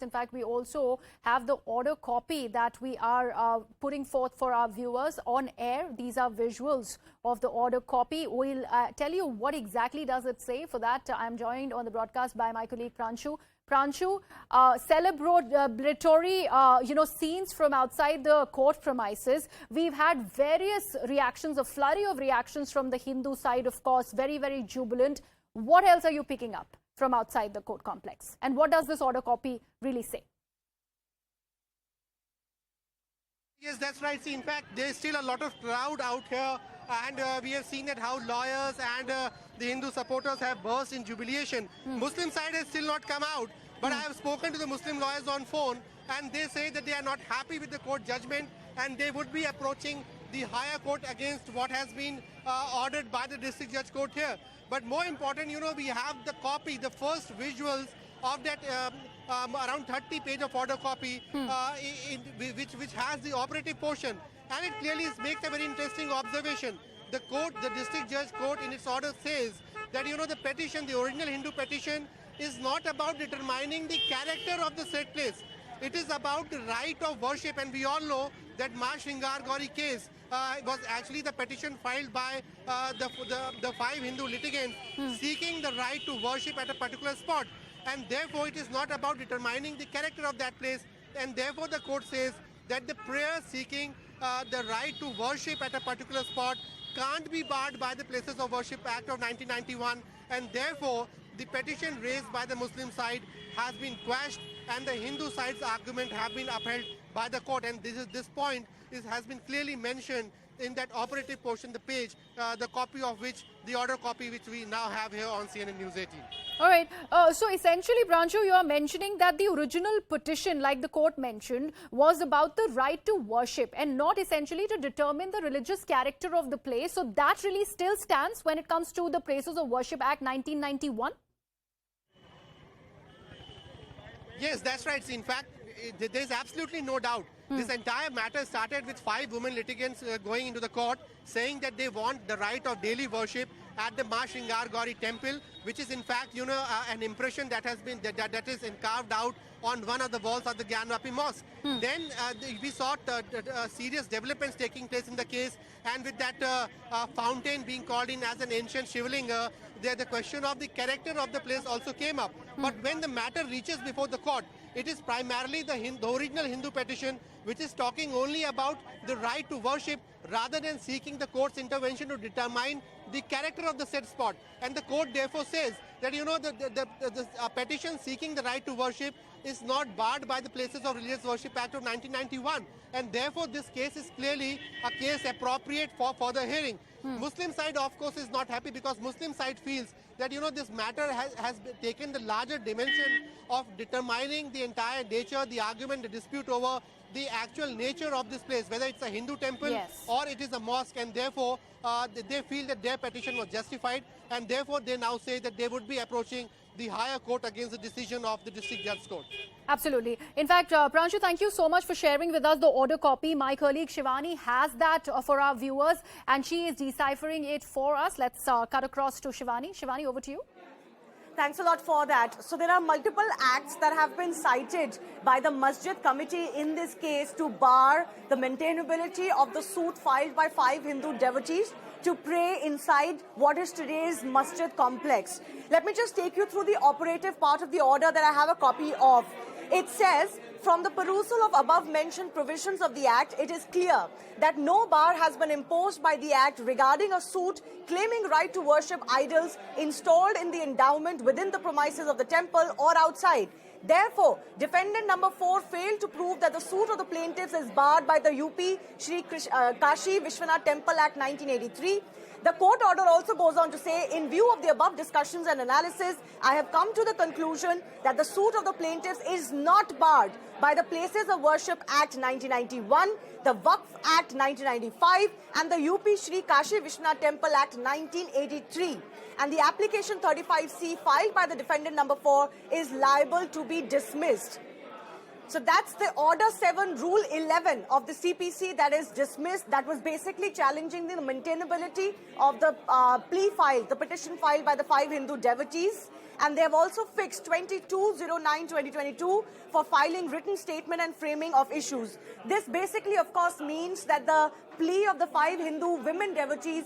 In fact, we also have the order copy that we are putting forth for our viewers on air. These are visuals of the order copy. We'll tell you what exactly does it say. For that, I'm joined on the broadcast by my colleague Pranshu. Pranshu, celebratory, scenes from outside the court premises. We've had various reactions, a flurry of reactions from the Hindu side, of course, very, very jubilant. What else are you picking up from outside the court complex? And what does this order copy really say? Yes, that's right. See, in fact, there's still a lot of crowd out here, and we have seen that how lawyers and the Hindu supporters have burst in jubilation. Muslim side has still not come out, but I have spoken to the Muslim lawyers on phone, and they say that they are not happy with the court judgment, and they would be approaching the higher court against what has been ordered by the district judge court here. But more important, we have the copy, the first visuals of that around 30 page of order copy, which has the operative portion. And it clearly makes a very interesting observation. The court, the district judge court in its order says that, the petition, the original Hindu petition, is not about determining the character of the said place. It is about the right of worship, and we all know that Ma Shringar Gauri case was actually the petition filed by the 5 Hindu litigants seeking the right to worship at a particular spot. And therefore, it is not about determining the character of that place. And therefore, the court says that the prayer seeking the right to worship at a particular spot can't be barred by the Places of Worship Act of 1991. And therefore, the petition raised by the Muslim side has been quashed, and the Hindu side's argument have been upheld by the court. And this point has been clearly mentioned in that operative portion, the page, the copy of which, the order copy which we now have here on CNN News 18. All right. So essentially, Pranshu, you are mentioning that the original petition, like the court mentioned, was about the right to worship and not essentially to determine the religious character of the place. So that really still stands when it comes to the Places of Worship Act 1991? Yes, that's right. In fact, there's absolutely no doubt. This entire matter started with 5 women litigants going into the court saying that they want the right of daily worship at the Ma Shringar Gauri temple, which is in fact, an impression that has been that is carved out on one of the walls of the Gyanvapi Mosque. Then we saw serious developments taking place in the case, and with that fountain being called in as an ancient Shivlinga, the question of the character of the place also came up. But when the matter reaches before the court, it is primarily the original Hindu petition which is talking only about the right to worship rather than seeking the court's intervention to determine the character of the said spot. And the court therefore says that, the petition seeking the right to worship is not barred by the Places of Religious Worship Act of 1991. And therefore, this case is clearly a case appropriate for the hearing. Muslim side, of course, is not happy because Muslim side feels that, this matter has taken the larger dimension of determining the entire nature, the argument, the dispute over the actual nature of this place, whether it's a Hindu temple or it is a mosque, and therefore they feel that their petition was justified, and therefore they now say that they would be approaching the higher court against the decision of the district judge court. Absolutely. In fact, Pranshu, thank you so much for sharing with us the order copy. My colleague Shivani has that for our viewers, and she is deciphering it for us. Let's cut across to Shivani. Shivani, over to you. Thanks a lot for that. So there are multiple acts that have been cited by the Masjid Committee in this case to bar the maintainability of the suit filed by 5 Hindu devotees to pray inside what is today's masjid complex. Let me just take you through the operative part of the order that I have a copy of. It says, from the perusal of above-mentioned provisions of the Act, it is clear that no bar has been imposed by the Act regarding a suit claiming right to worship idols installed in the endowment within the premises of the temple or outside. Therefore, defendant number 4 failed to prove that the suit of the plaintiffs is barred by the UP Sri Kashi Vishwanath Temple Act 1983. The court order also goes on to say, in view of the above discussions and analysis, I have come to the conclusion that the suit of the plaintiffs is not barred by the Places of Worship Act 1991, the Waqf Act 1995, and the UP Sri Kashi Vishwanath Temple Act 1983. And the application 35C filed by the defendant number 4 is liable to be dismissed. So that's the Order 7, Rule 11 of the CPC that is dismissed. That was basically challenging the maintainability of the plea filed, the petition filed by the 5 Hindu devotees. And they have also fixed 2209-2022 for filing written statement and framing of issues. This basically, of course, means that the plea of the 5 Hindu women devotees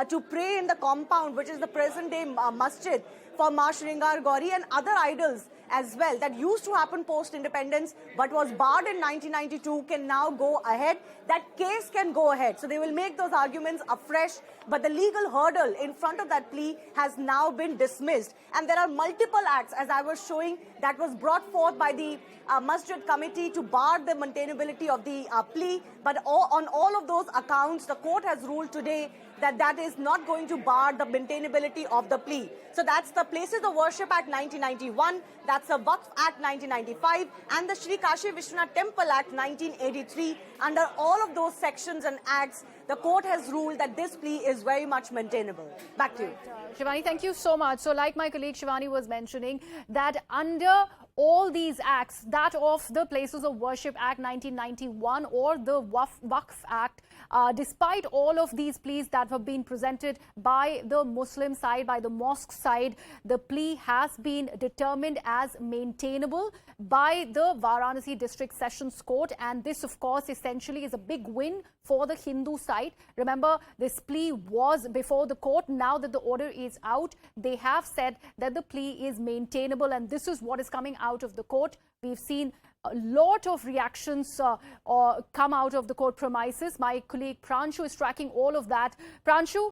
to pray in the compound, which is the present-day masjid, for Ma Shringar Gauri and other idols as well, that used to happen post-independence but was barred in 1992, can now go ahead. That case can go ahead. So they will make those arguments afresh, but the legal hurdle in front of that plea has now been dismissed. And there are multiple acts, as I was showing, that was brought forth by the Masjid Committee to bar the maintainability of the plea. But on all of those accounts, the court has ruled today that that is not going to bar the maintainability of the plea. So that's the Places of Worship Act 1991, that's the Waqf Act 1995, and the Sri Kashi Vishwanath Temple Act 1983. Under all of those sections and acts, the court has ruled that this plea is very much maintainable. Back to you. Shivani, thank you so much. So like my colleague Shivani was mentioning, that under all these acts, that of the Places of Worship Act 1991 or the Waqf Act, despite all of these pleas that have been presented by the Muslim side, by the mosque side, the plea has been determined as maintainable by the Varanasi District Sessions Court. And this, of course, essentially is a big win for the Hindu side. Remember, this plea was before the court. Now that the order is out, they have said that the plea is maintainable, and this is what is coming out of the court. We've seen a lot of reactions come out of the court premises. My colleague Pranshu is tracking all of that. Pranshu,